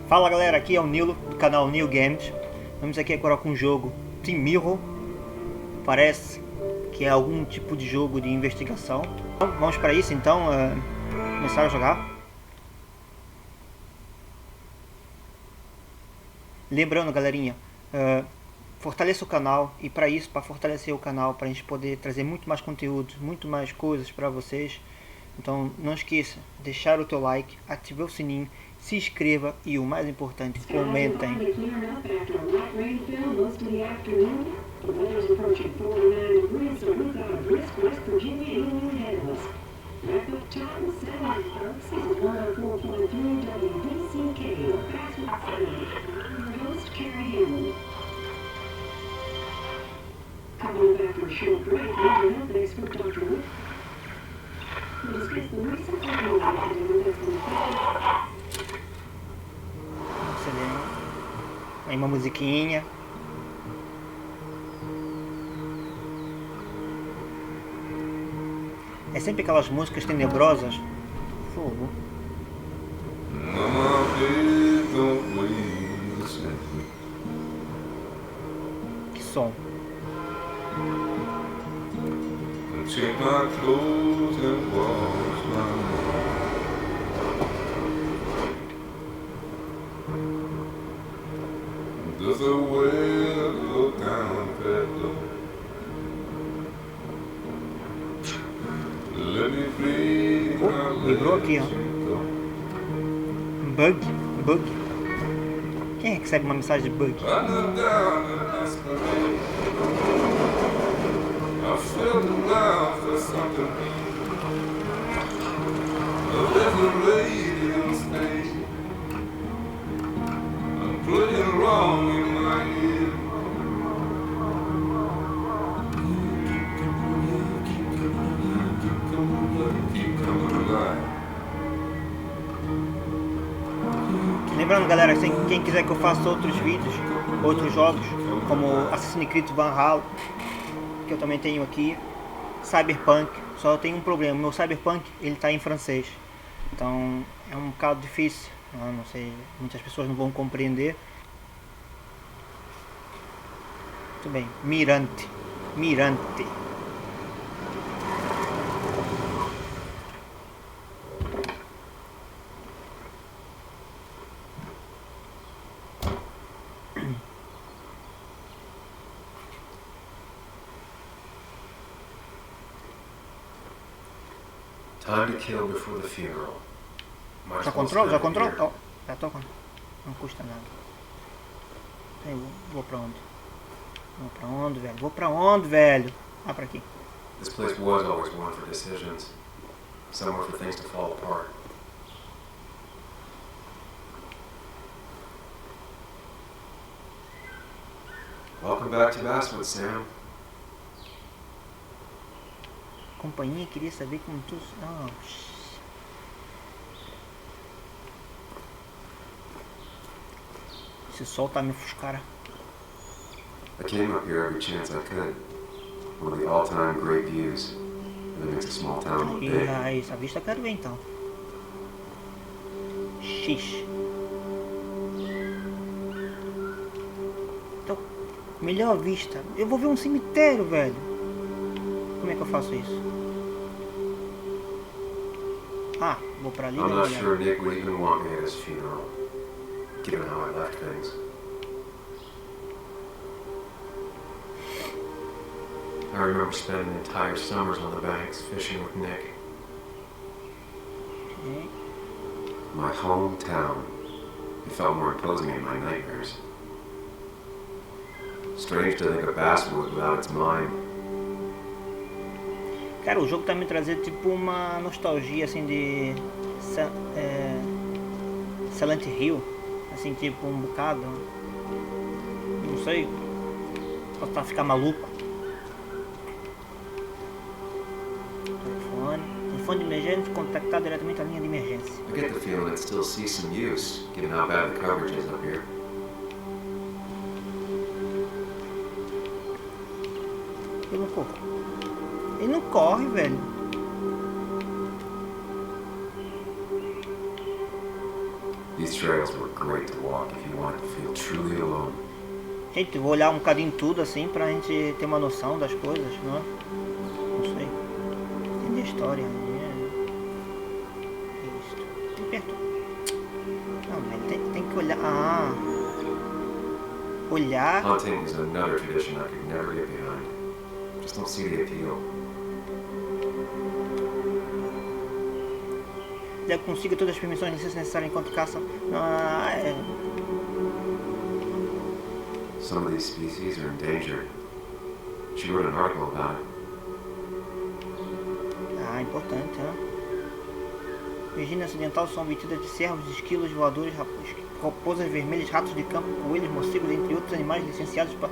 Fala galera, aqui é o Nilo do canal New Games. Vamos aqui agora com o jogo Mirror. Parece que é algum tipo de jogo de investigação. Então, vamos para isso então, começar a jogar. Lembrando galerinha, fortaleça o canal, e para isso, para fortalecer o canal, para a gente poder trazer muito mais conteúdo, muito mais coisas para vocês. Então não esqueça de deixar o teu like, ativar o sininho, se inscreva e o mais importante, comentem. Aí uma musiquinha. É sempre aquelas músicas tenebrosas. Fogo. Que som. Vibrou aqui, ó. Bug. Quem é que recebe uma mensagem de bug? Lembrando galera, quem quiser que eu faça outros vídeos, outros jogos, como Assassin's Creed Valhalla, que eu também tenho aqui, Cyberpunk, só tem um problema, meu Cyberpunk ele está em francês, então é um bocado difícil, eu não sei, muitas pessoas não vão compreender. Muito bem, Mirante. Time to kill before the funeral. Já controlo? Oh, já tô com... Não custa nada. Eu vou pra onde? Vou pra onde, velho? Ah, pra aqui. This place was always one for decisions. Somewhere for things to fall apart. Welcome back to Basswood, Sam. Companhia queria saber como tu... Oh, esse sol tá me ofuscando. I came up here every chance I could. One of the all-time great views. That makes a small town look big. E essa vista eu quero ver então. X. Então, melhor vista. Eu vou ver um cemitério, velho. Como é que eu faço isso? Ah, vou pra ali. I'm not sure Nick would even want me at his funeral, given how I left things. I remember spending entire summers on the banks fishing with Nick. Okay. My hometown. It felt more imposing in my nightmares. Strange to think of Basswood without its mine. Cara, o jogo tá me trazendo tipo uma nostalgia assim de Silent Hill, assim tipo um bocado, não sei, posso tá ficar maluco. Telefone de emergência, contactar diretamente a linha de emergência. I get the feeling it still sees some use, given how bad the coverage is up here. Ele não corre, velho. These trails were great to walk if you wanted to feel truly alone. Gente, vou olhar um bocadinho tudo assim pra gente ter uma noção das coisas, não é? Não sei. Entender a história. Isso. Tem perto. Não, mas tem que olhar. Ah. Olhar. Hunting is another tradition I could never get behind. Just don't see the appeal. Deve consiga todas as permissões necessárias enquanto caça. Some of these species are endangered. She wrote an article about it. Ah, importante, né? Virgínia Ocidental são obtidas de cervos, esquilos voadores, raposas vermelhas, ratos de campo, coelhos, morcegos, entre outros animais licenciados para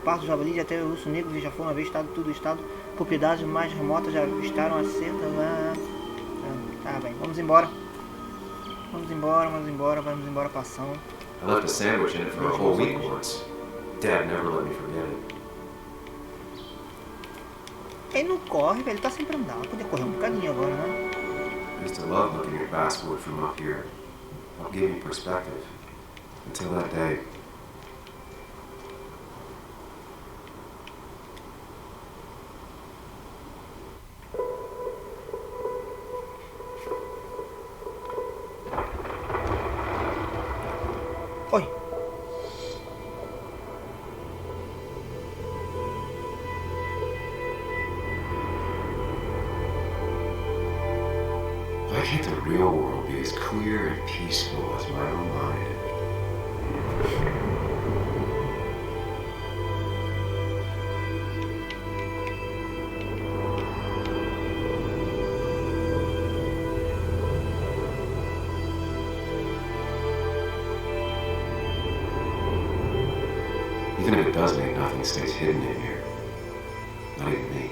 partos, javalis e até urso negro já foram avistados, tudo estado. Propriedades mais remotas já avistaram a certa. Tá bem, vamos embora. Vamos embora, passão. I left a sandwich in it for a whole week once. Dad never let me forget it. Ele não corre, velho, ele tá sempre andando. Podia correr um bocadinho agora, né? I used to love looking at Basswood from up here. It gave me perspective. Until that day. Oi. Why can't the real world be as clear and peaceful as my own mind? Even if it does mean nothing stays hidden in here. Not even me.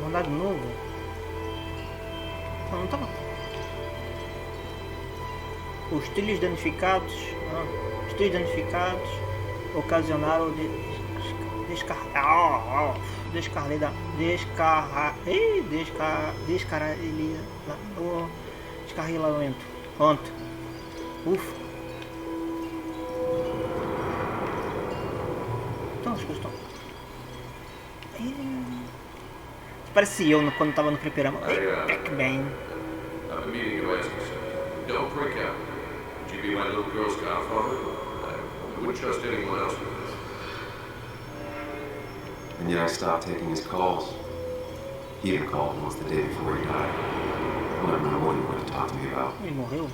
Mandar de novo? Não tava. Os trilhos danificados. Os trilhos danificados ocasionaram descarrilamento. Pronto. Ufa. Então as coisas estão. Parece eu quando tava no fliperama. Que bem. I've been meaning to ask you something. Don't break out. Would you be my little Girl Scout father? I wouldn't trust anyone else with this. And yet I stopped taking his calls. He even called once the day before he died. I don't know what he wanted to talk to me about. Ele morreu?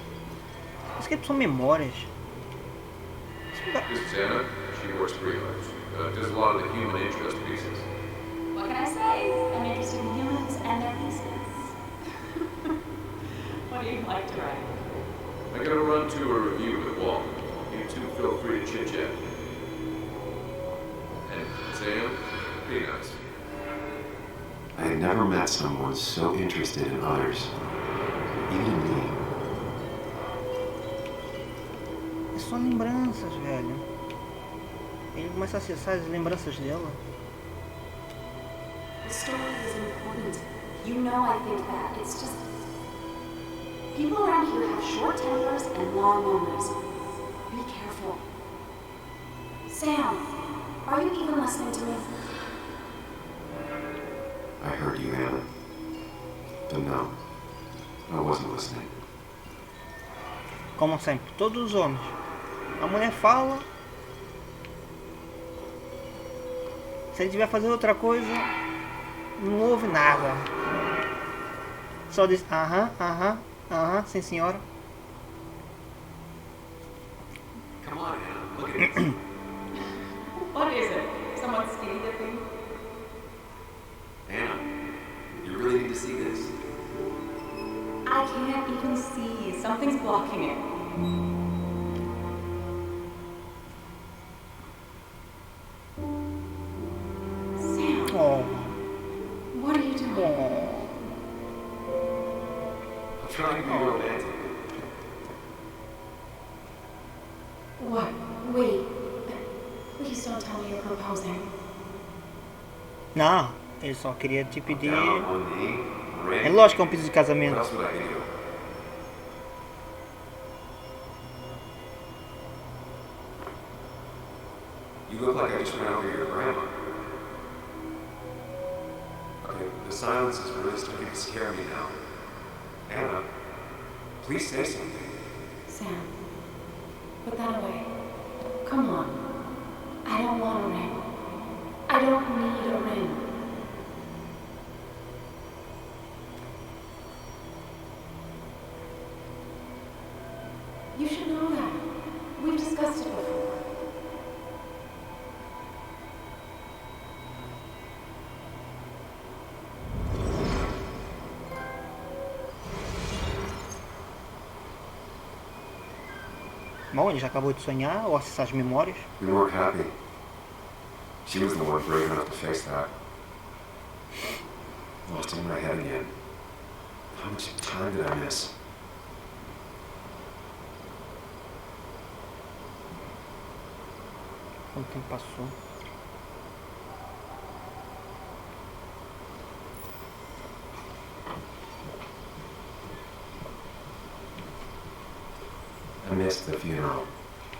Isso aqui são memórias. This is Anna. She works freelance. Does a lot of the human interest pieces. What can I say? I'm interested in humans and their pieces. What do you like to write? I gotta run to a review with Walt. You two feel free to chit-chat. And Sam, be nice. I had never met someone so interested in others. Even me. É só lembranças, velho. Ele começa a acessar as lembranças dela. The story is important. You know I think that. It's just... people around here have short tempers and long moments. Be careful. Sam, are you even listening to me? I heard you, Anna. But no, I wasn't listening. Como sempre, todos os homens. A mulher fala. Se ele tiver fazer outra coisa, não ouve nada. Só diz aham, sim senhora. Come on, Anna, look at this. What is it? Someone skinny dipping? Anna, you really need to see this. I can't even see. Something's blocking it. Sam, Oh, what are you doing? oh. I'm trying to be romantic. What? Wait. Please don't tell me you're proposing. Não, ele só queria te pedir. Down on one knee, ring. É lógico que é um pedido de What casamento. else would I do? You look like I just ran over your grandma. Okay, the silence is really starting to scare me now. Anna, please say something. Sam, put that away. Come on. I don't want a ring. I don't need a ring. You should know that. We've discussed it before. Bom, ele já acabou de sonhar ou acessar as memórias. We weren't happy. She was the one brave enough to face that. Lost in my head again. How much time did I miss? Quanto tempo passou? I missed the funeral.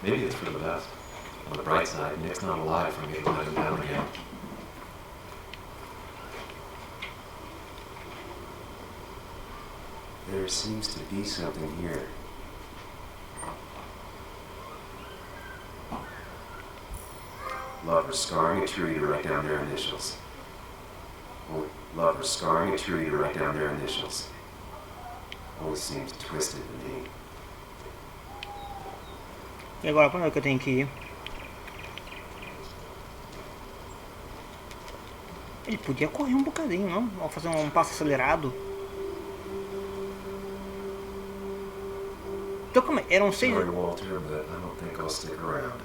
Maybe it's for the best. On the bright side, Nick's not alive for me to let him down again. There seems to be something here. Lovers scarring a tree to write down their initials. Oh, lovers scarring a tree to write down their initials. Always seems twisted to me. E agora, pra onde é que eu tenho que ir? Ele podia correr um bocadinho, não? Ou fazer um passo acelerado. Então, como é? Eram 6... Sorry, Walter, but I don't think I'll stick around.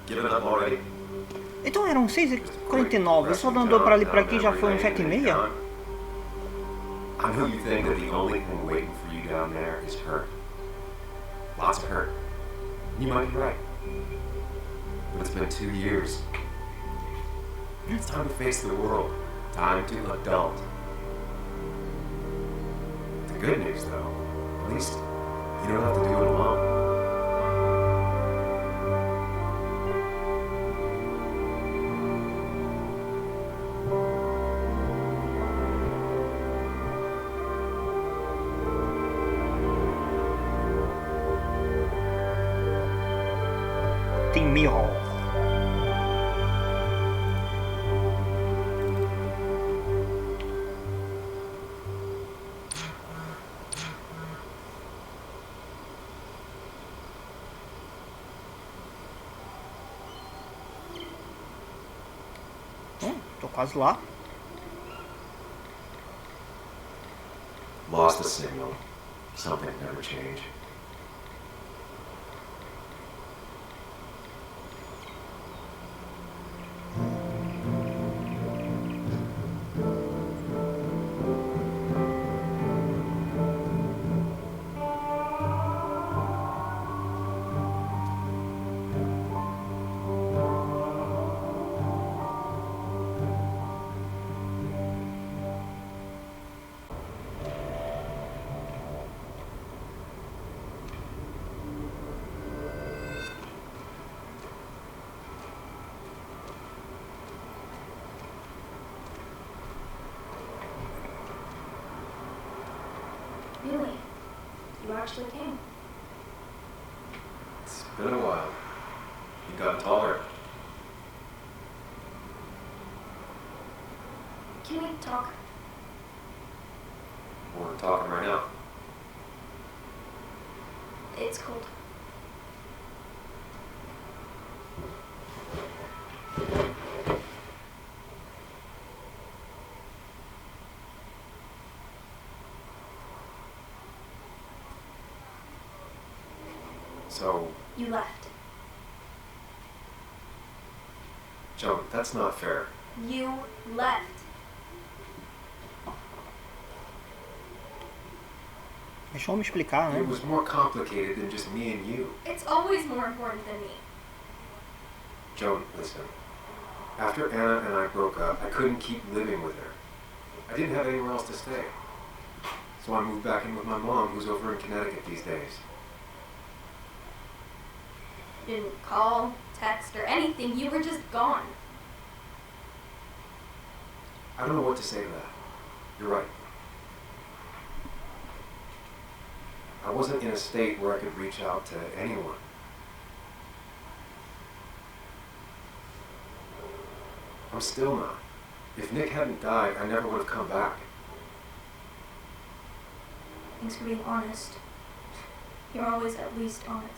Give it up already. Então eram 6h49. Ele só andou pra ali pra aqui, já foi um 7h30? I know you think that the only thing waiting for you down there is hurt. Lots of hurt. You might be right. But it's been 2 years. It's time to face the world. Time to adult. The good news, though, at least you don't have to do it alone. Tem mirror. Tô quase lá. Lost the signal. Something never changed. Really? You actually came? It's been a while. You've gotten taller. Can we talk? We're talking right now. It's cold. So, You left. Joan, that's not fair. You left. Deixa eu me explicar, né? It was more complicated than just me and you. It's always more important than me. Joan, listen. After Anna and I broke up, I couldn't keep living with her. I didn't have anywhere else to stay. So I moved back in with my mom, who's over in Connecticut these days. You didn't call, text, or anything. You were just gone. I don't know what to say to that. You're right. I wasn't in a state where I could reach out to anyone. I'm still not. If Nick hadn't died, I never would have come back. Thanks for being honest. You're always at least honest.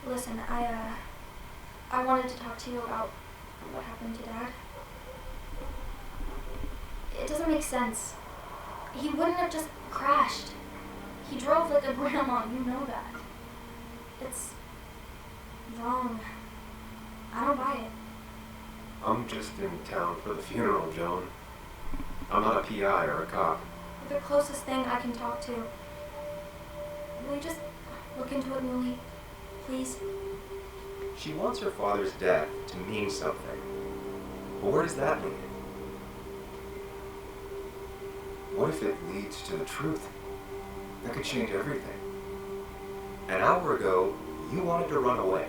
Listen, I wanted to talk to you about what happened to Dad. It doesn't make sense. He wouldn't have just crashed. He drove like a grandma, you know that. It's wrong. I don't buy it. I'm just in town for the funeral, Joan. I'm not a PI or a cop. You're the closest thing I can talk to. Will you just look into it, Millie? Please? She wants her father's death to mean something. But where does that lead? What if it leads to the truth? That could change everything. An hour ago, you wanted to run away.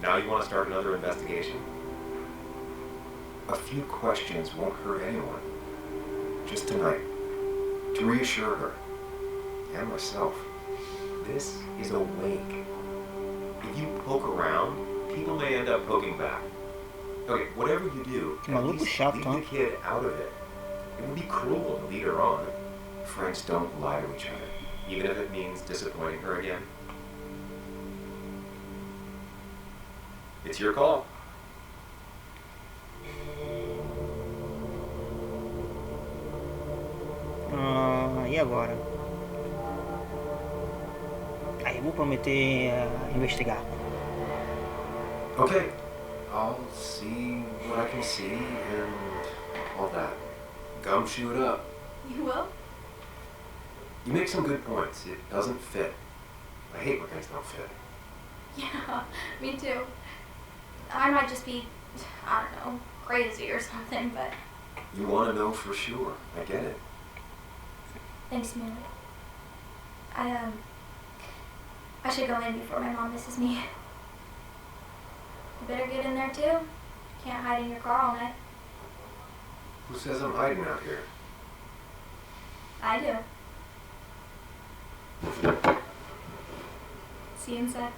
Now you want to start another investigation? A few questions won't hurt anyone. Just tonight, to reassure her, and myself, this is a wake. If you poke around, people may end up poking back. Okay, whatever you do, at least leave the kid out of it. It would be cruel to lead her on. Friends don't lie to each other, even if it means disappointing her again. It's your call. E agora? Aí eu vou prometer investigar. Okay, I'll see what I can see and all that. Gumshoe it up. You will? You make some good points. It doesn't fit. I hate when things don't fit. Yeah, me too. I might just be, I don't know, crazy or something, but... You want to know for sure. I get it. Thanks, Millie. I should go in before my mom misses me. You better get in there too. Can't hide in your car all night. Who says I'm hiding out here? I do. See you inside.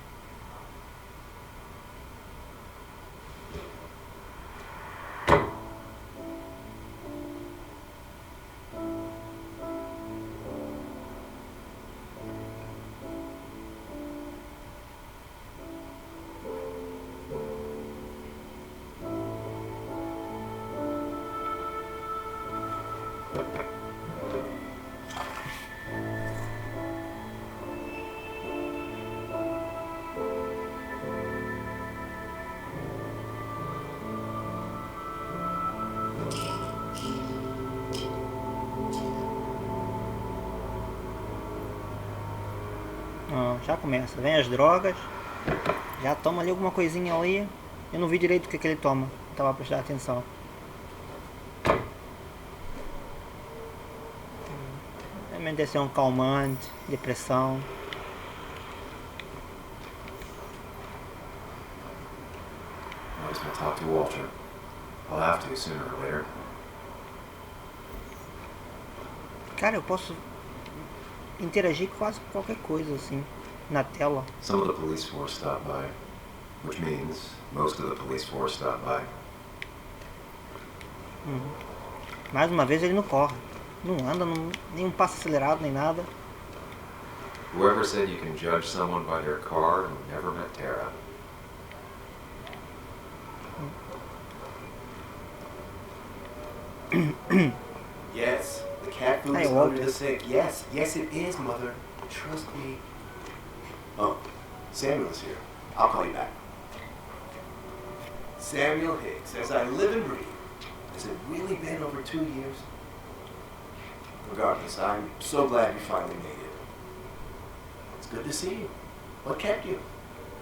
Já começa, vem as drogas, já toma ali alguma coisinha ali. Eu não vi direito o que ele toma, não tava prestando atenção. Também deve ser um calmante, depressão. I was going to talk to Walter. I'll have to sooner or later. Cara, eu posso interagir com quase qualquer coisa assim na tela. Some of the police force stopped by, which means most of the police force stopped by. Mais uma vez ele não corre, não anda, nem um passo acelerado, nem nada. Whoever said you can judge someone by their car who never met Tara. Yes, the cat food Hey, is Walter. under the sink. Yes, yes it is, Mother. Trust me. Oh, Samuel's here. I'll call you back. Samuel Higgs, as I live and breathe. Has it really been over 2 years? Regardless, I'm so glad you finally made it. good to see you. What kept you?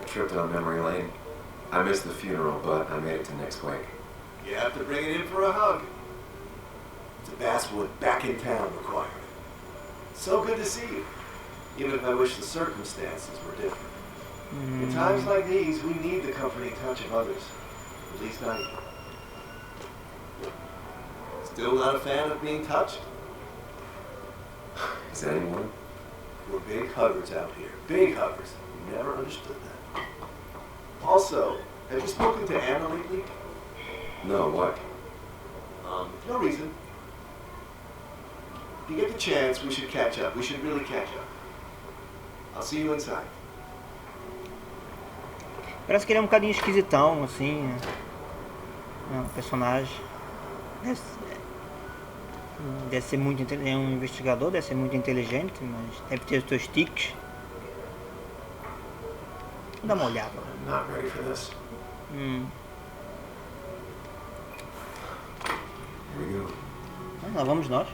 A trip down memory lane. I missed the funeral, but I made it to next week. You have to bring it in for a hug. It's a Basswood back in town requirement. So good to see you. Even if I wish the circumstances were different. In times like these, we need the comforting touch of others. At least I do. Still not a fan of being touched? Is anyone? We're big huggers out here. Big huggers. You never understood that. Also, have you spoken to Anna lately? No, what? No reason. If you get the chance, we should catch up. We should really catch up. I'll see you inside. Parece que ele é um bocadinho esquisitão, assim, né? É um personagem. Deve ser muito inteligente, é um investigador, deve ser muito inteligente, mas deve ter os seus tiques. Dá uma olhada. I'm not ready for this. Here we go. Lá vamos nós.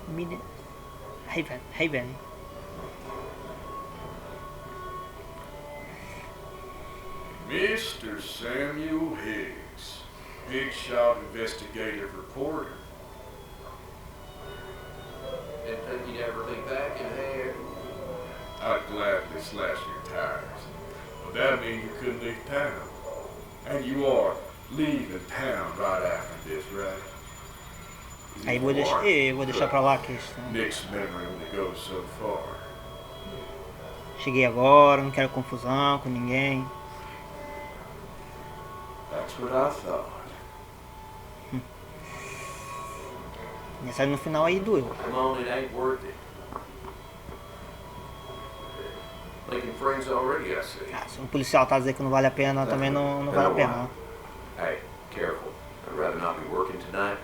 Mina. Haven. Mr. Samuel Higgs, big shot investigative reporter. Didn't think you'd ever be back in here. I'd gladly slash your tires, but that means you couldn't leave town. And you are leaving town right after this, right? Aí vou deixar pra lá que isso. Nick's memory only goes so far. Cheguei agora, não quero confusão com ninguém. That's what I thought. Essa no final aí doeu. Come on, it ain't worth it. Making friends already, I see. Ah, se um policial tá dizendo que não vale a pena, também não vale a pena. Hey, careful. I'd rather not be working tonight.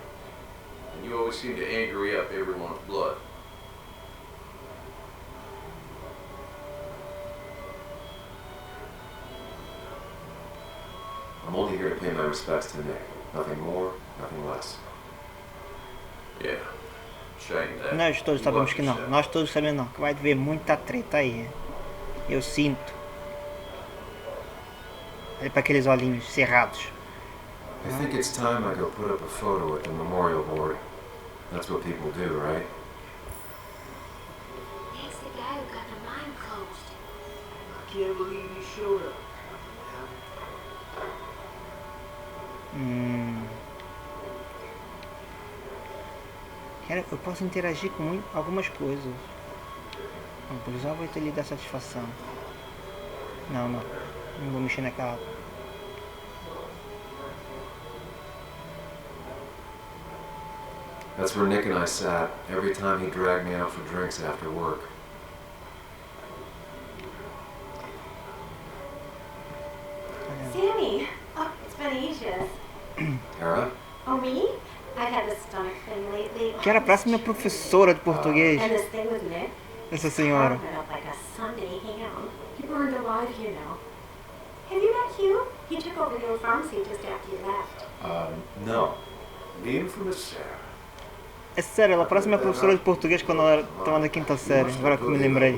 And you always seem to angry up everyone's blood. I'm only here to pay my respects to Nick. Nothing more, nothing less. Yeah. Shame that. Nós todos sabemos que não. Nós todos sabemos não. Que vai haver muita treta aí. Eu sinto. Olha para aqueles olhinhos cerrados. I think it's time I go put up a photo at the memorial board. That's what people do, right? It's the guy who got the mine closed. I can't believe you showed up. Eu posso interagir com algumas coisas. O policial vai ter lhe dar satisfação. Não vou mexer naquela. That's where Nick and I sat every time he dragged me out for drinks after work. Sammy! Oh, it's been ages. Tara? Oh, me? I've had this stomach thing lately. Que era a próxima professora de português. And this thing with Nick? Essa senhora. Carved up like a Sunday ham. He burned alive, you know. Have you met Hugh? He took over the old pharmacy just after you left. No. The infamous Sarah. É sério, ela é a próxima professora de português quando ela estava na quinta série. Agora que eu me lembrei.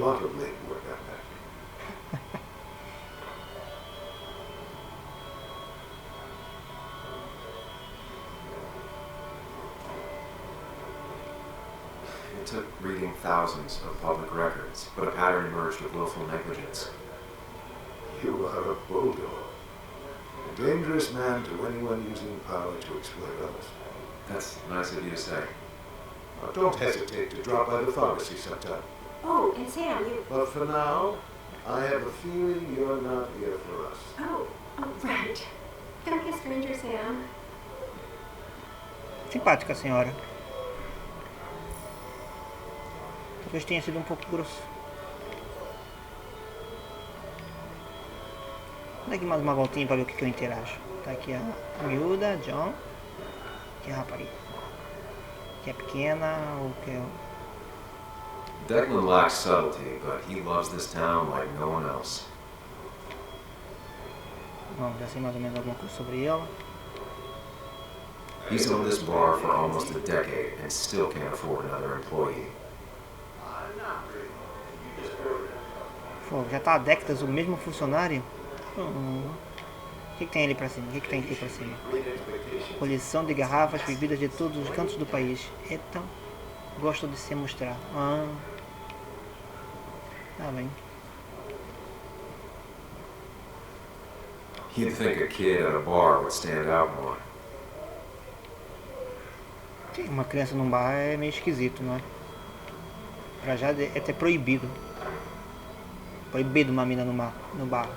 It took reading thousands of public records, but a pattern emerged of willful negligence. You are a bulldog. A dangerous man to anyone using power to exploit others. That's nice of you to say. Now, don't hesitate to drop by the pharmacy sometime. Oh, and Sam, you... But for now, I have a feeling you're not here for us. Oh, right. Don't be a stranger, Sam. Simpática senhora. Talvez tenha sido um pouco grosso. Vou dar aqui mais uma voltinha para ver o que eu interajo. Tá aqui a miúda, John. Aqui a rapariga. Que é pequena ou que é... Declan lacks subtlety, but he loves this town like no one else. Bom, já sei mais ou menos alguma coisa sobre ela. He's owned this bar for almost a decade and still can't afford another employee. Pô, já tá há décadas o mesmo funcionário? O que tem ali pra cima? O que tem aqui pra cima? Coleção de garrafas, bebidas de todos os cantos do país. Eita, gosto de se mostrar. Tá bem. You'd think a kid at a bar would stand out more. Uma criança num bar é meio esquisito, não é? Pra já é até proibido. Proibido uma mina no bar.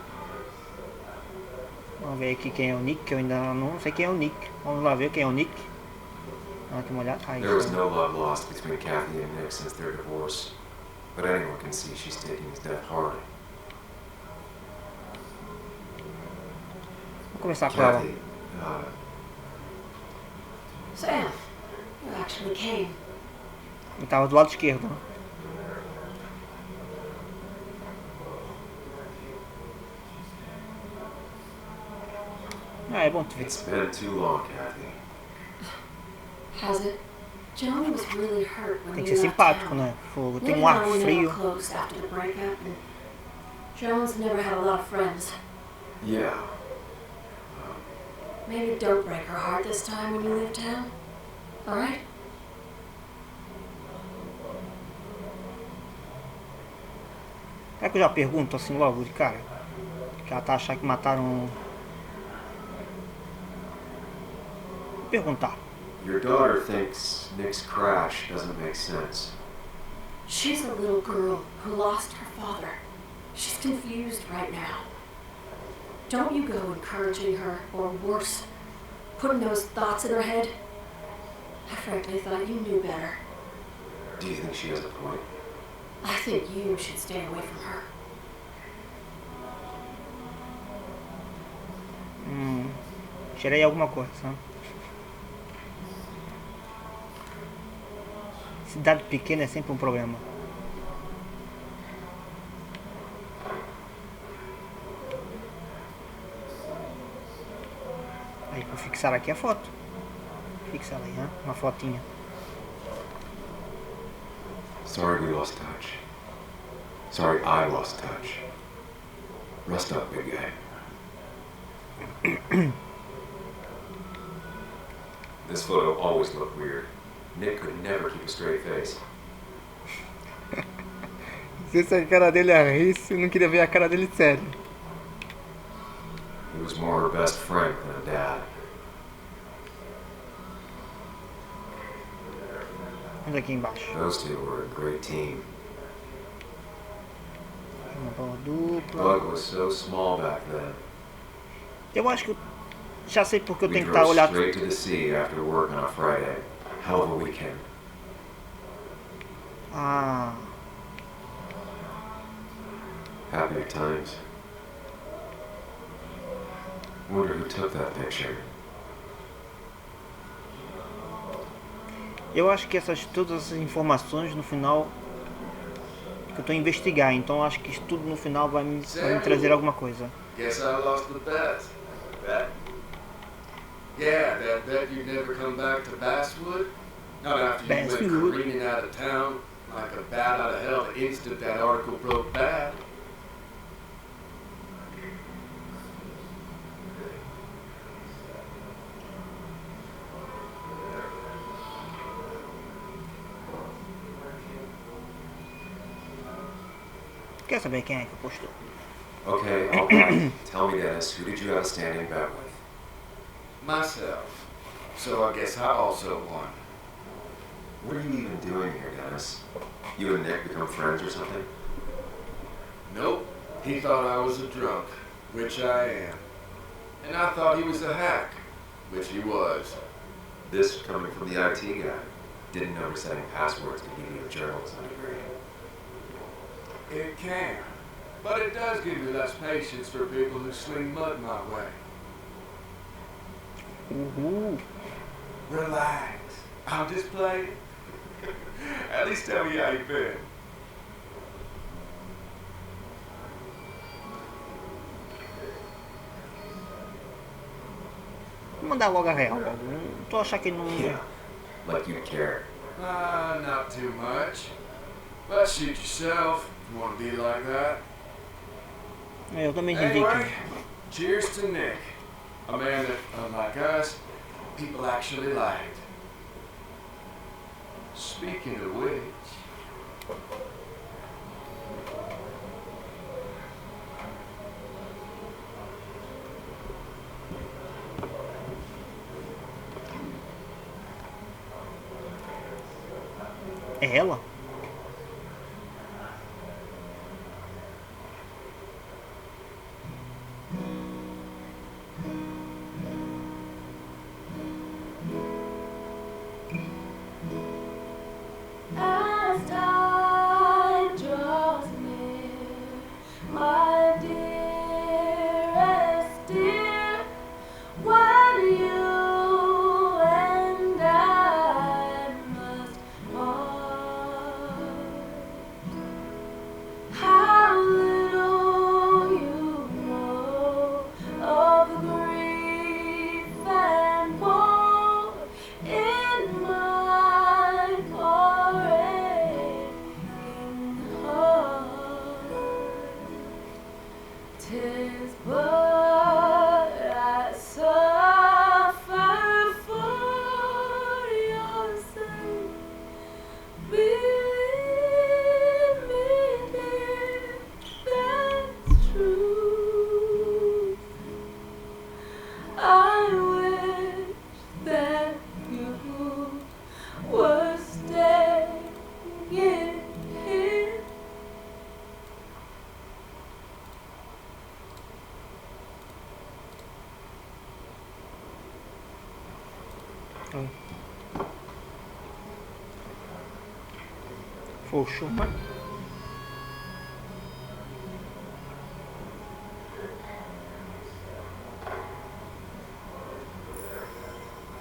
Vamos ver aqui quem é o Nick, que eu ainda não sei quem é o Nick. Vamos lá ver quem é o Nick. Vamos aqui uma olhada. There was no love lost between Kathy and Nick since their divorce. But anyone can see she's taking his death hard. Vamos começar com ela. Kathy, Sam, you actually came. Ele tava do lado esquerdo. Né? É bom te ver. it's been too long, Kathy. Has it? Joan was really hurt when Tem que you ser left simpático, town. né? Fogo. Tem Liv um and ar I were frio. close after the breakup, and Joan's never had a lot of friends. Yeah. Maybe don't break her heart this time when you leave town. All right? Será que eu já pergunto assim logo de cara? Que ela tá achando que mataram. Vou perguntar. Your daughter thinks Nick's crash doesn't make sense. She's a little girl who lost her father. She's confused right now. Don't you go encouraging her, or worse, putting those thoughts in her head. I frankly thought you knew better. Do you think she has a point? I think you should stay away from her. Tirei alguma coisa. Né? Cidade pequena é sempre um problema. Aí vou fixar aqui a foto. Fixa ela aí, né? Uma fotinha. Sorry we lost touch. Sorry I lost touch. Rest up, big guy. This photo always looked weird. Nick could never keep a straight face. Se a cara dele é rir, eu não queria ver a cara dele sério. He was more her best friend than a dad. Vamos aqui embaixo. Those two were a great team. Uma bola dupla. Bug was so small back then. Eu acho que eu já sei porque eu We tenho que estar drove olhando. straight to the sea after work on a Friday. Hell of a weekend. Ah, Happier times. Wonder who took that picture. eu acho que todas essas informações no final que eu estou a investigar, então eu acho que isso tudo no final vai me trazer alguma coisa. Guess I lost the bet. Bet? Yeah, that bet you'd never come back to Basswood? Not after you went Basswood. careening out of town like a bat out of hell the instant that article broke bad. Quer saber quem é que postou? Okay, alright. Tell me, Dennis, who did you have a standing bet with? Myself. So I guess I also won. What are you even doing here, Dennis? You and Nick become friends or something? Nope. He thought I was a drunk, which I am. And I thought he was a hack, which he was. This coming from the IT guy. Didn't know resetting passwords could give you a journalism degree. It can. But it does give me less patience for people who sling mud my way. Uhul. Relax. I'll just play. At least tell me how you been. Vou mandar logo a real. Não tô achando que não... Yeah, like you'd care. Not too much. But shoot yourself if you want to be like that. Eu também entendi Anyway, que... cheers to Nick. A man that, unlike us, people actually liked. Speaking of which... É ela? As time draws near, my dearest dear, when you and I must part, how little you know of the grief and woe in my poor aching heart. 'Tis but I suffer for your sake. Believe me, dear, that's true. I wish that you were staying here. Fouchou, mas...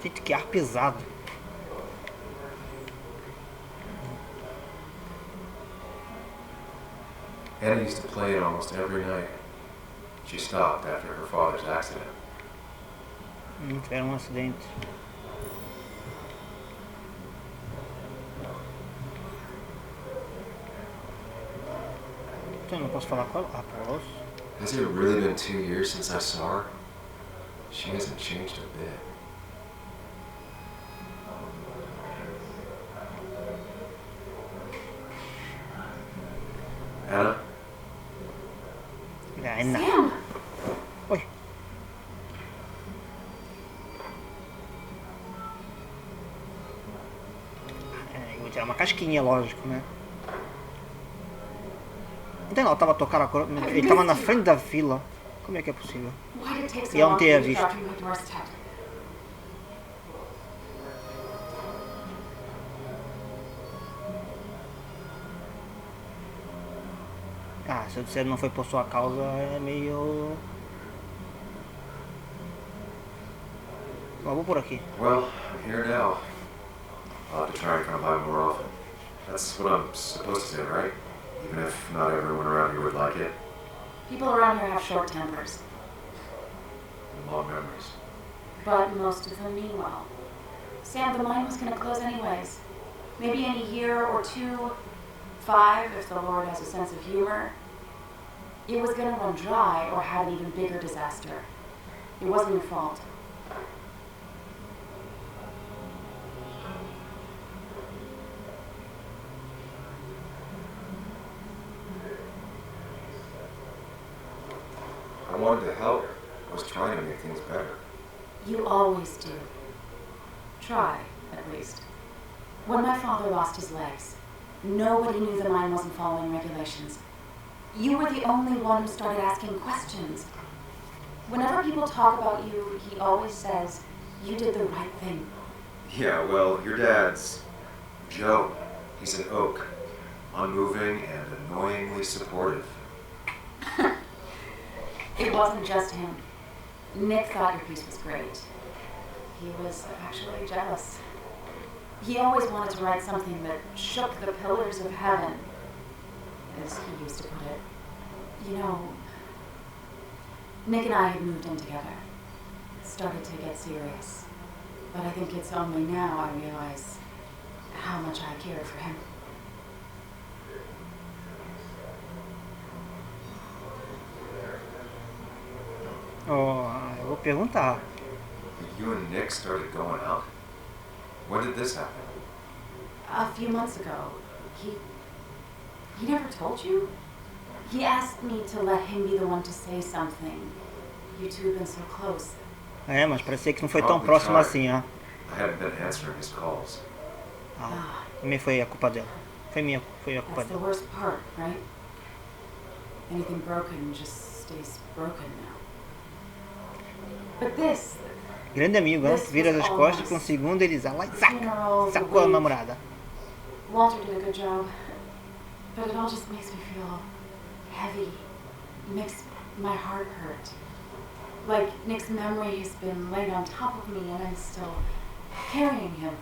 Gente, que ar pesado. Anna used to play it almost every night. She stopped after her father's accident. Tiveram um acidente. Então eu não posso falar com ela? Ah, posso. Has it really been 2 years since I saw her? She hasn't changed a bit. Anna? Ana. Sam! Oi. Eu vou tirar uma casquinha, lógico, né? Então ela tava tocando a cor... Ele tava na frente da fila. Como é que é possível? Why did it take so E eu não long for teria you to visto. drive through my doorstep? Ah, se eu disser não foi por sua causa, é meio... Mas vou por aqui. Well, I'm here now. I'll have to try and come by more often. That's what I'm supposed to say, right? Even if not everyone around here would like it. People around here have short tempers, And long memories. but most of them mean well. Sam, the mine was going to close anyways. Maybe in a year or 2, 5, if the Lord has a sense of humor. It was going to run dry or have an even bigger disaster. It wasn't your fault. I wanted to help. I was trying to make things better. You always do. Try, at least. When my father lost his legs, nobody knew the mine wasn't following regulations. You were the only one who started asking questions. Whenever people talk about you, he always says, you did the right thing. Yeah, well, your dad's Joe. He's an oak. Unmoving and annoyingly supportive. It wasn't just him. Nick thought your piece was great. He was actually jealous. He always wanted to write something that shook the pillars of heaven, as he used to put it. You know, Nick and I had moved in together. started to get serious. But I think it's only now I realize how much I cared for him. Oh, eu vou perguntar. You and Nick started going out? When did this happen? A few months ago, he never told you? He asked me to let him be the one to say something. You two have been so close. É, mas parecia que não foi tão próximo assim, ó. I haven't been answering his calls. Ah, também foi a culpa dela. Foi a culpa That's the dela. worst part, right? Anything broken just stays broken now. But this, Grande amigo, ó. Vira as costas por um segundo, ele lá e sacou a namorada. Walter did a good job, but it all just makes me feel heavy. Makes my heart hurt. Like Nick's memory has been laid on top of me and I'm still carrying him.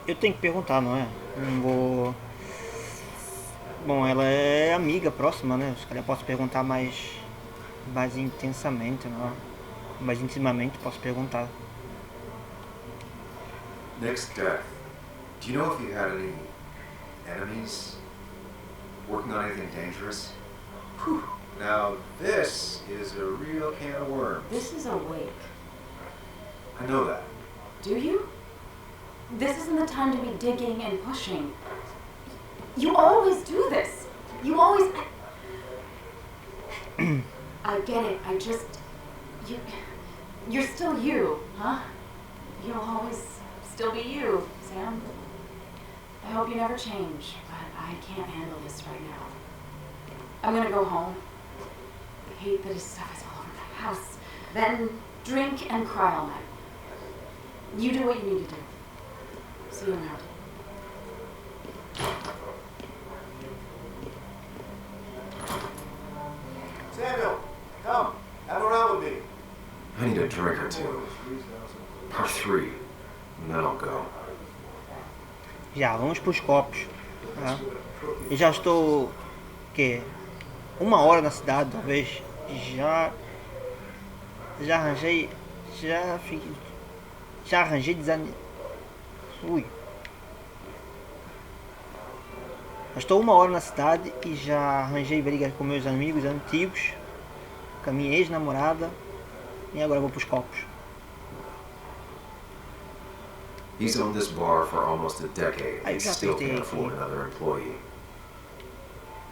Eu tenho que perguntar, não é? Não vou... Bom, ela é amiga próxima, né? Acho que eu posso perguntar mais intensamente, não é? Mais intimamente posso perguntar. Nick's death. Do you know if he had any enemies? Working on anything dangerous? Whew. Now this is a real can of worms. This is a wake. I know that. Do you? This isn't the time to be digging and pushing. You always do this. You always... I get it. I just... You're still you, huh? You'll always still be you, Sam. I hope you never change, but I can't handle this right now. I'm gonna go home. I hate that his stuff is all over the house. Then drink and cry all night. You do what you need to do. See you around. Samuel, come. Have a round with me. I need a drink or two. Or 3. And then I'll go. Já, vamos pros copos. Tá? E já estou... O quê? 1 hora na cidade, talvez. Já arranjei... Já arranjei Ui. Eu estou 1 hora na cidade e já arranjei briga com meus amigos antigos, com a minha ex-namorada, e agora vou pros copos. He's owned this bar for almost a decade Aí and já still apertei can't aqui. afford another employee.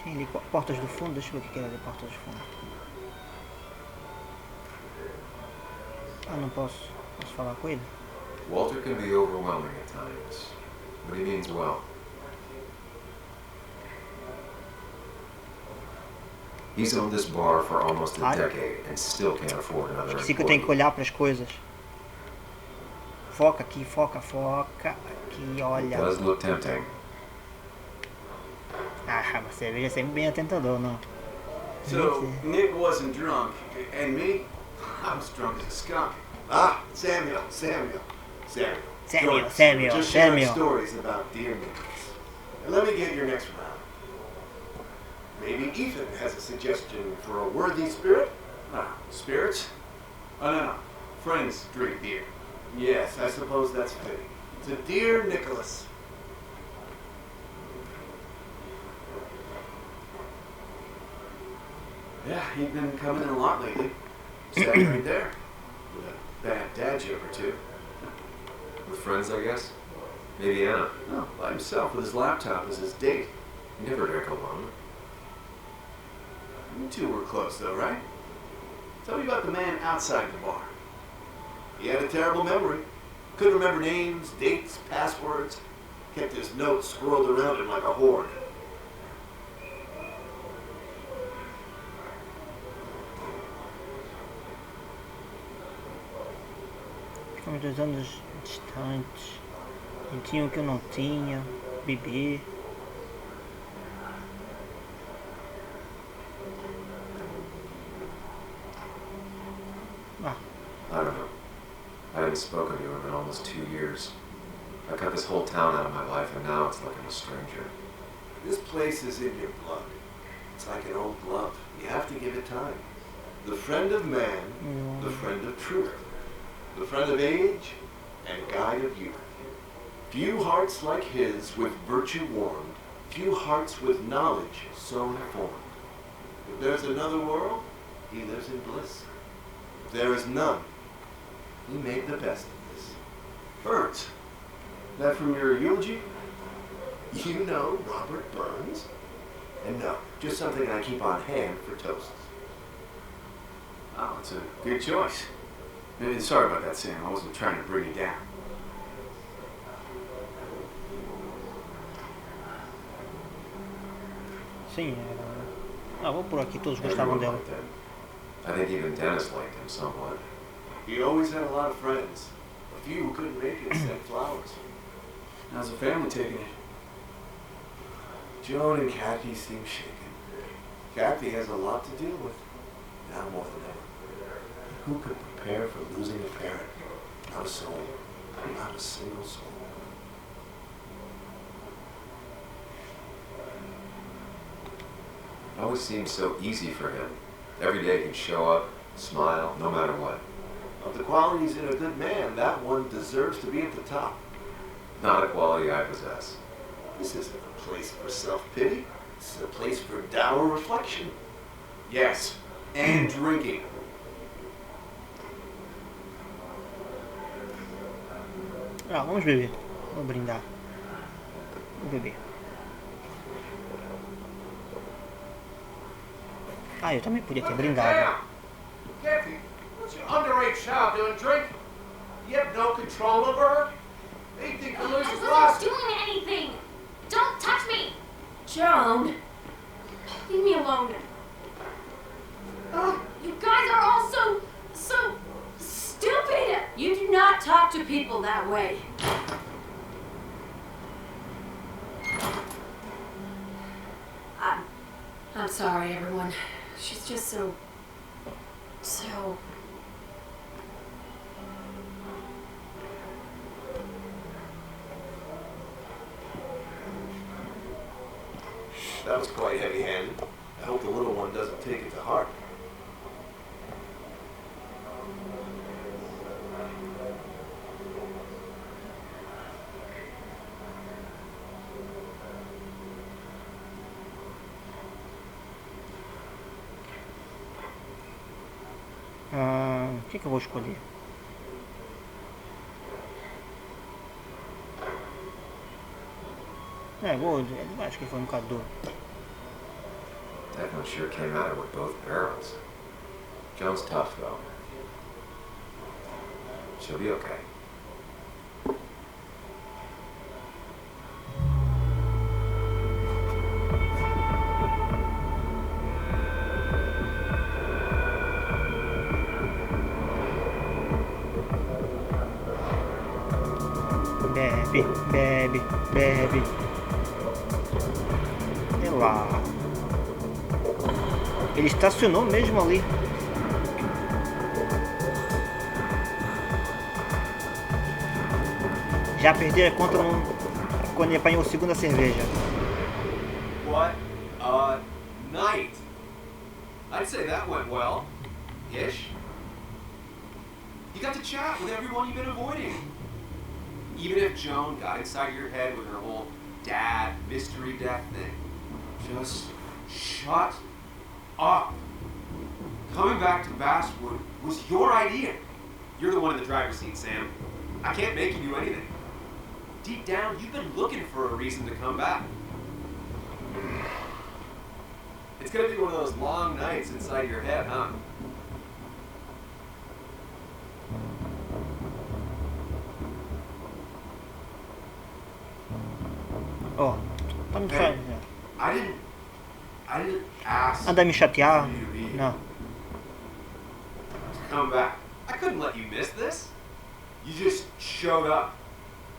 Tem ali portas do fundo, deixa eu ver o que é ali, portas do fundo. Ah, não posso falar com ele? Walter can be overwhelming at times, but he means well. He's owned this bar for almost a decade and still can't afford another Esqueci que eu tenho que employee. olhar para as coisas. Foca aqui, foca aqui, olha. Does look tempting. Ah, mas cerveja é sempre bem tentador, não? So, Nick wasn't drunk, and me? I was drunk as a skunk. Ah, Samuel. Join us. Samuel. Just sharing stories about deer movements. And let me get your next round. Maybe Ethan has a suggestion for a worthy spirit? Ah, spirits? Oh, no. Friends drink beer. Yes, I suppose that's fitting. To dear Nicholas. Yeah, he'd been coming in a lot lately. Sat right there. With a bad dad joke or two. With friends, I guess? Maybe Anna. No, by himself with his laptop as his date. You never drink alone. You two were close, though, right? Tell me about the man outside the bar. He had a terrible memory. Couldn't remember names, dates, passwords. Kept his notes swirled around him like a hoard. Ficamos 2 anos distantes. Ele tinha o que eu não tinha. Beber. I don't know. I haven't spoken to him in almost 2 years. I cut this whole town out of my life and now it's like I'm a stranger. This place is in your blood. It's like an old glove. You have to give it time. The friend of man, the friend of truth, the friend of age, and guide of youth. Few hearts like his with virtue warmed, few hearts with knowledge so informed. If there's another world, he lives in bliss. If there is none, he made the best of this. Burns. That from your eulogy? You know Robert Burns? And no, just something I keep on hand for toasts. Oh, it's a good choice. Sorry about that, Sam. I wasn't trying to bring you down. Sim, era... vou por aqui, todos gostavam dela. I think even Dennis liked him somewhat. He always had a lot of friends. A few who couldn't make it sent flowers. How's the family taking it? Joan and Kathy seem shaken. Kathy has a lot to deal with, now more than ever. Who could prepare for losing a parent? Not a soul. Not a single soul. It always seemed so easy for him. Every day he'd show up, smile, no matter what. Of the qualities in a good man, that one deserves to be at the top. Not a quality I possess. This isn't a place for self-pity. This is a place for dour reflection. Yes, and drinking. Vamos beber. Vamos brindar. Vamos beber. Eu também podia ter brindado. Kathy, what's your underage child doing drinking? You have no control over her? They think you lose his I life. wasn't doing anything! Don't touch me! Joan! Leave me alone. You guys are all so stupid! You do not talk to people that way. I'm sorry, everyone. She's just so... That was quite heavy-handed. I hope the little one doesn't take it to heart. O que eu vou escolher? Acho que foi bocado duro. That one sure came at it with both barrels. Joan's tough, though. She'll be okay. Bebe. Sei lá. Ele estacionou mesmo ali. Já perdi a conta quando ele apanhou a segunda cerveja. What a night! I'd say that went well. Ish. You got to chat with everyone you've been avoiding. Even if Joan got inside your head with her whole dad mystery death thing, just shut up. Coming back to Basswood was your idea. You're the one in the driver's seat, Sam. I can't make you do anything. Deep down, you've been looking for a reason to come back. It's gonna be one of those long nights inside your head, huh? Tá me Hey, I didn't ask Anda a me chatear? you to be Não. come back. I couldn't let you miss this. You just showed up.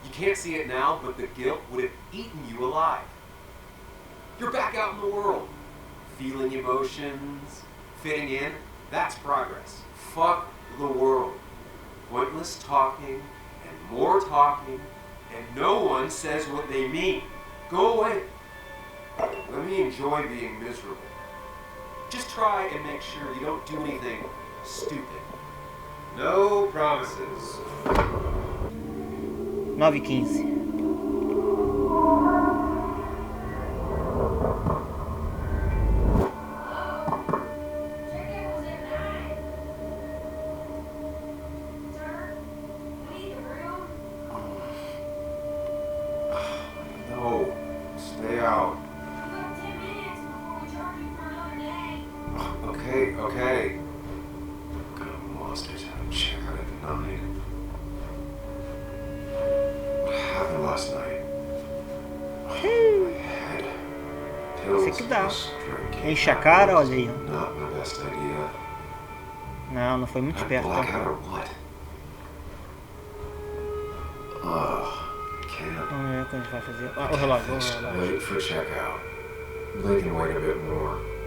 You can't see it now, but the guilt would have eaten you alive. You're back out in the world, feeling emotions, fitting in. That's progress. Fuck the world. Pointless talking and more talking, and no one says what they mean. Go away. Let me enjoy being miserable. Just try and make sure you don't do anything stupid. No promises. 9h15. No. Stay out. Okay, okay. What kind of monsters have a check out at 9? What happened last night? My head. Isso aqui dá. Pills, drinking. Enche a cara, olha aí. Not my best idea. Não, não foi muito esperto. Blackout or what? Can't. Vamos ver o que a gente vai fazer. Ah, o relógio, o relógio. Wait for checkout. They can wait a bit more.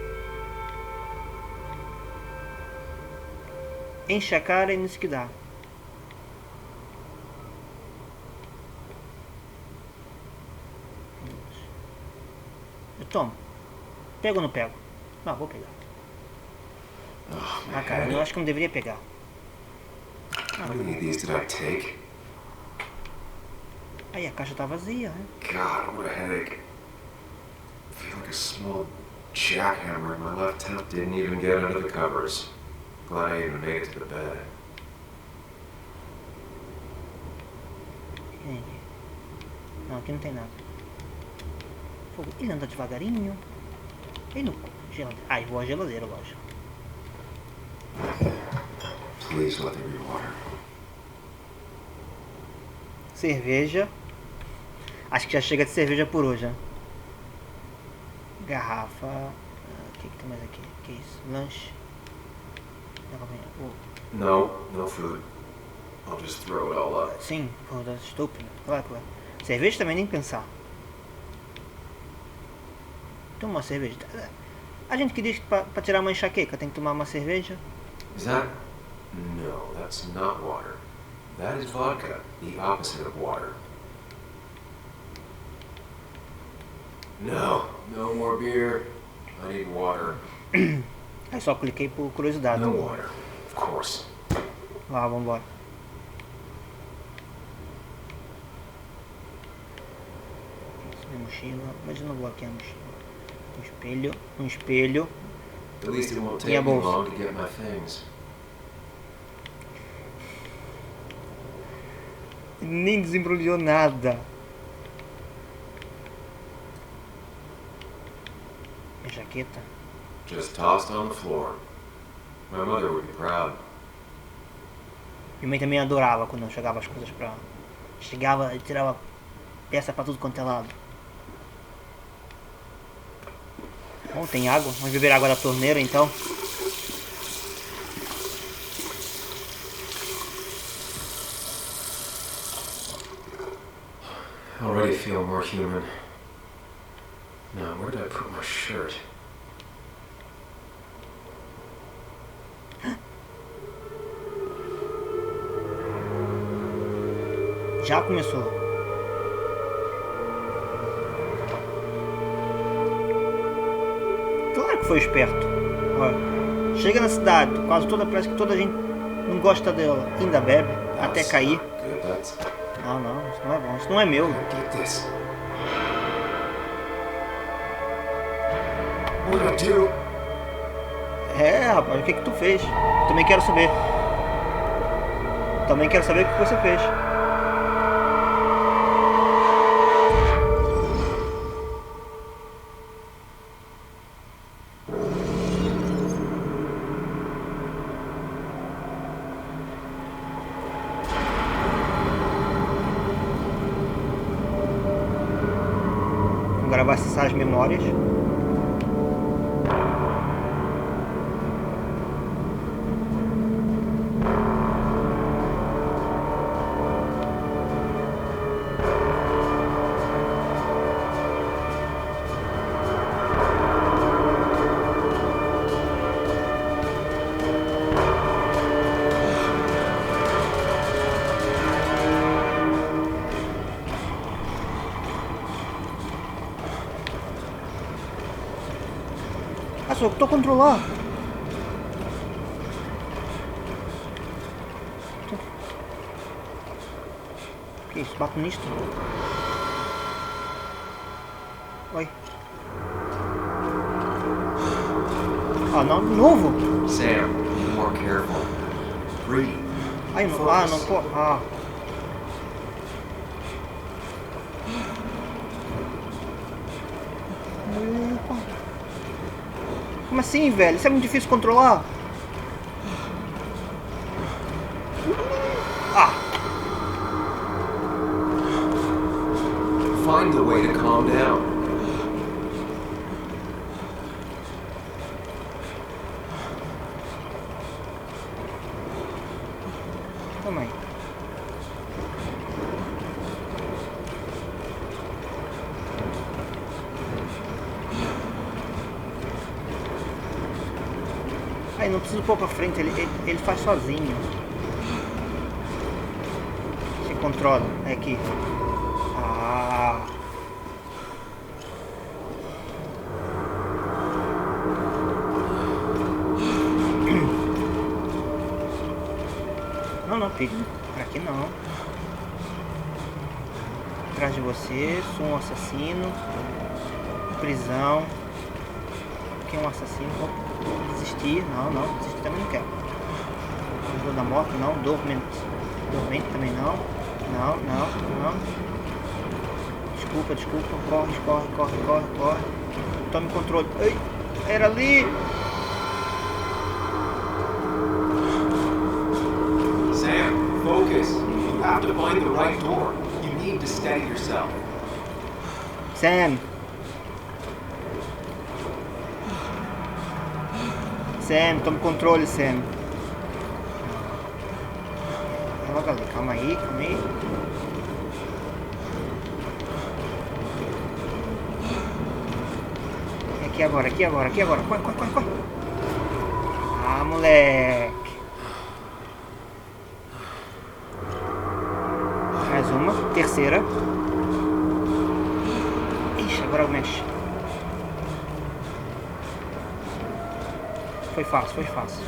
Enche a cara e nisso que dá. Eu tomo. Pego ou não pego? Não, vou pegar. Ah, cara, eu acho que não deveria pegar. How many of these did I take? Aí a caixa tá vazia, né? God, what a headache. I feel like a small jackhammer in my left temp didn't even get under the covers. Glad I even made it to the bed. Não, aqui não tem nada. Fogo. Ele anda devagarinho. E no geladeira. Ah, eu vou à geladeira, lógico. Please let there be water. Cerveja. Acho que já chega de cerveja por hoje, né? Garrafa. O que tem mais aqui? Que isso? Lanche. No food. I'll just throw it all up. Sim, pô, das estúpido. Claro, claro. Cerveja também nem pensar. Toma uma cerveja. A gente que diz que pra tirar uma enxaqueca tem que tomar uma cerveja. Is that? No, that's not water. That is vodka, the opposite of water. No more beer. I need water. Aí só cliquei por curiosidade. No water, of course. Lá, vambora. Minha mochila, mas eu não vou aqui a mochila. Um espelho. At least it won't E a take me bolsa? long to get my things. Nem desembrulhou nada. Minha jaqueta. Just tossed on the floor. My mother would be proud. Minha mãe também adorava quando eu chegava as coisas pra ela. Chegava e tirava peça pra tudo quanto é lado. Bom, tem água. Vamos beber água da torneira então. I already feel more human. Now, where did I put my shirt? Já começou. Claro que foi esperto. Olha, chega na cidade, quase toda, parece que toda a gente não gosta dela. Ainda bebe, até cair. Good, that's... Não, isso não é bom, isso não é meu. Get this. What did I do? É, rapaz, o que tu fez? Também quero saber. Também quero saber o que você fez. Agora vai acessar as memórias. faço? Eu tô controlar. Que isso? Bato nisto? Oi. Ah, não, de novo? Sam, be more careful. Breathe. Ai, não, não tô. Ah. Como assim, velho? Isso é muito difícil controlar. Ah. Find the way to calm down. Calma aí. Aí não preciso pôr pra frente, ele faz sozinho. Se controla. É aqui. Ah. Não, Pig. Por aqui não. Atrás de você, sou um assassino. Prisão. Quem é um assassino? Desistir. Não, desistir também não quero. Ajudou da morte, não. Dormento também não. Não. Desculpa. Corre. Tome controle. Ai, era ali. Sam, focus. You have to find the right door. You need to steady yourself. Sam, tome controle, Sam. É logo ali, calma aí. Aqui agora. Corre. Ah, moleque. Mais uma, terceira. Ixi, agora mexe. Foi fácil.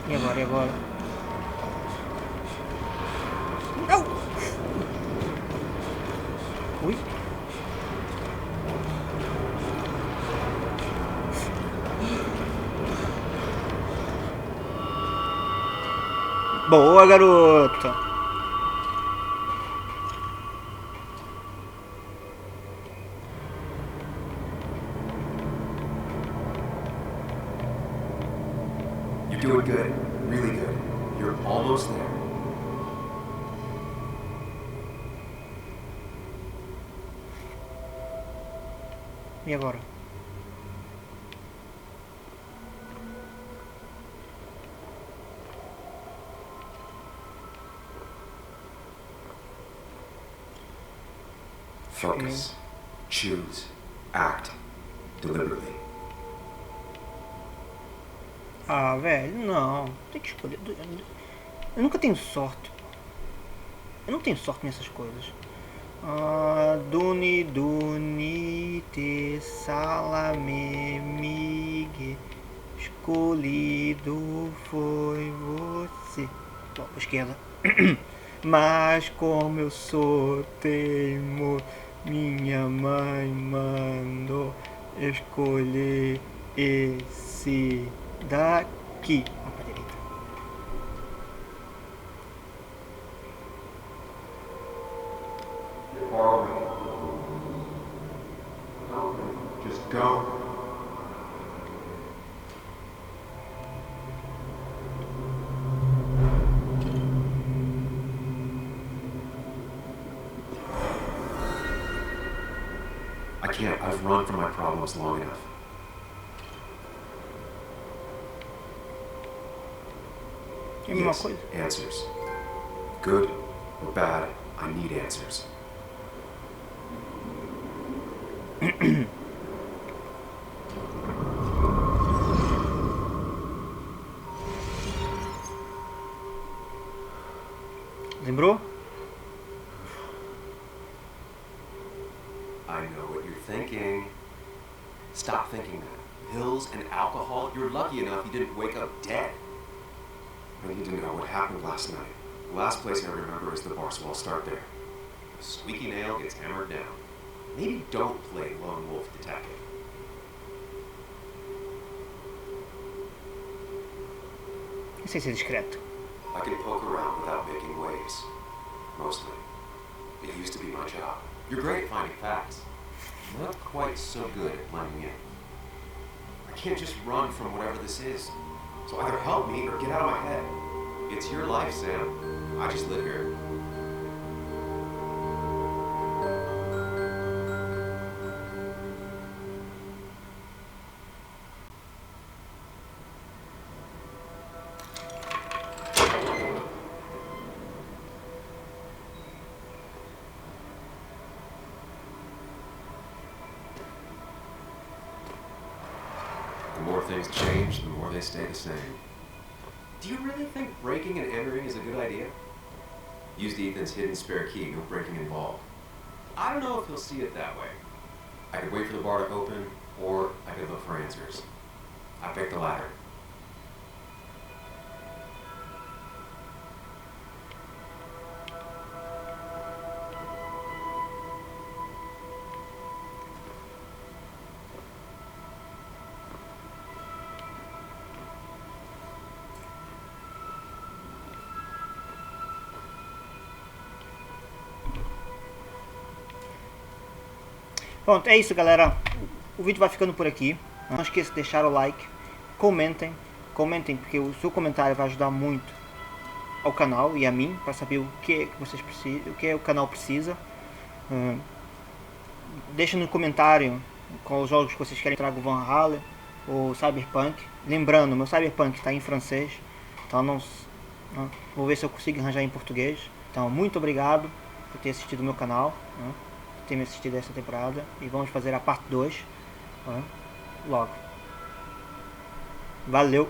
E agora? Não! Ui. Boa, garota! You're doing good. Really good. You're almost there. E agora? Focus. Choose. Act. Deliberately. Ah, velho, não. Tem que escolher. Eu nunca tenho sorte. Eu não tenho sorte nessas coisas. Duni te salame migue. Escolhido foi você. Bom, pra esquerda. Mas como eu sou teimoso, minha mãe mandou escolher esse daqui. Vamos pra direita. Follow me. Just go. I can't. I've run from my problems long enough. É a mesma Yes, coisa. answers. Good or bad, I need answers. Lembrou? I know what you're thinking. Stop thinking that. pills and alcohol, you're lucky enough you didn't wake up dead. I need to know what happened last night. The last place I remember is the bar, so I'll start there. A squeaky nail gets hammered down. Maybe don't play lone wolf detective. Não sei se é discreto. I can poke around without making waves. Mostly. It used to be my job. You're great at finding facts. Not quite so good at blending in. I can't just run from whatever this is. So either help me or get out of my head. It's your life, Sam. I just live here. The more things change, the more they stay the same. Do you really think breaking and entering is a good idea? Used Ethan's hidden spare key, no breaking involved. I don't know if he'll see it that way. I could wait for the bar to open, or I could look for answers. I picked the latter. Pronto, é isso, galera. O vídeo vai ficando por aqui. Não esqueça de deixar o like. Comentem, porque o seu comentário vai ajudar muito ao canal e a mim para saber o que vocês precisam, o que o canal precisa. Deixa no comentário qual os jogos que vocês querem. Trago Valhalla ou Cyberpunk. Lembrando, meu Cyberpunk está em francês, então não vou ver se eu consigo arranjar em português. Então, muito obrigado por ter assistido o meu canal, por ter me assistido essa temporada, e vamos fazer a parte 2 logo. Valeu!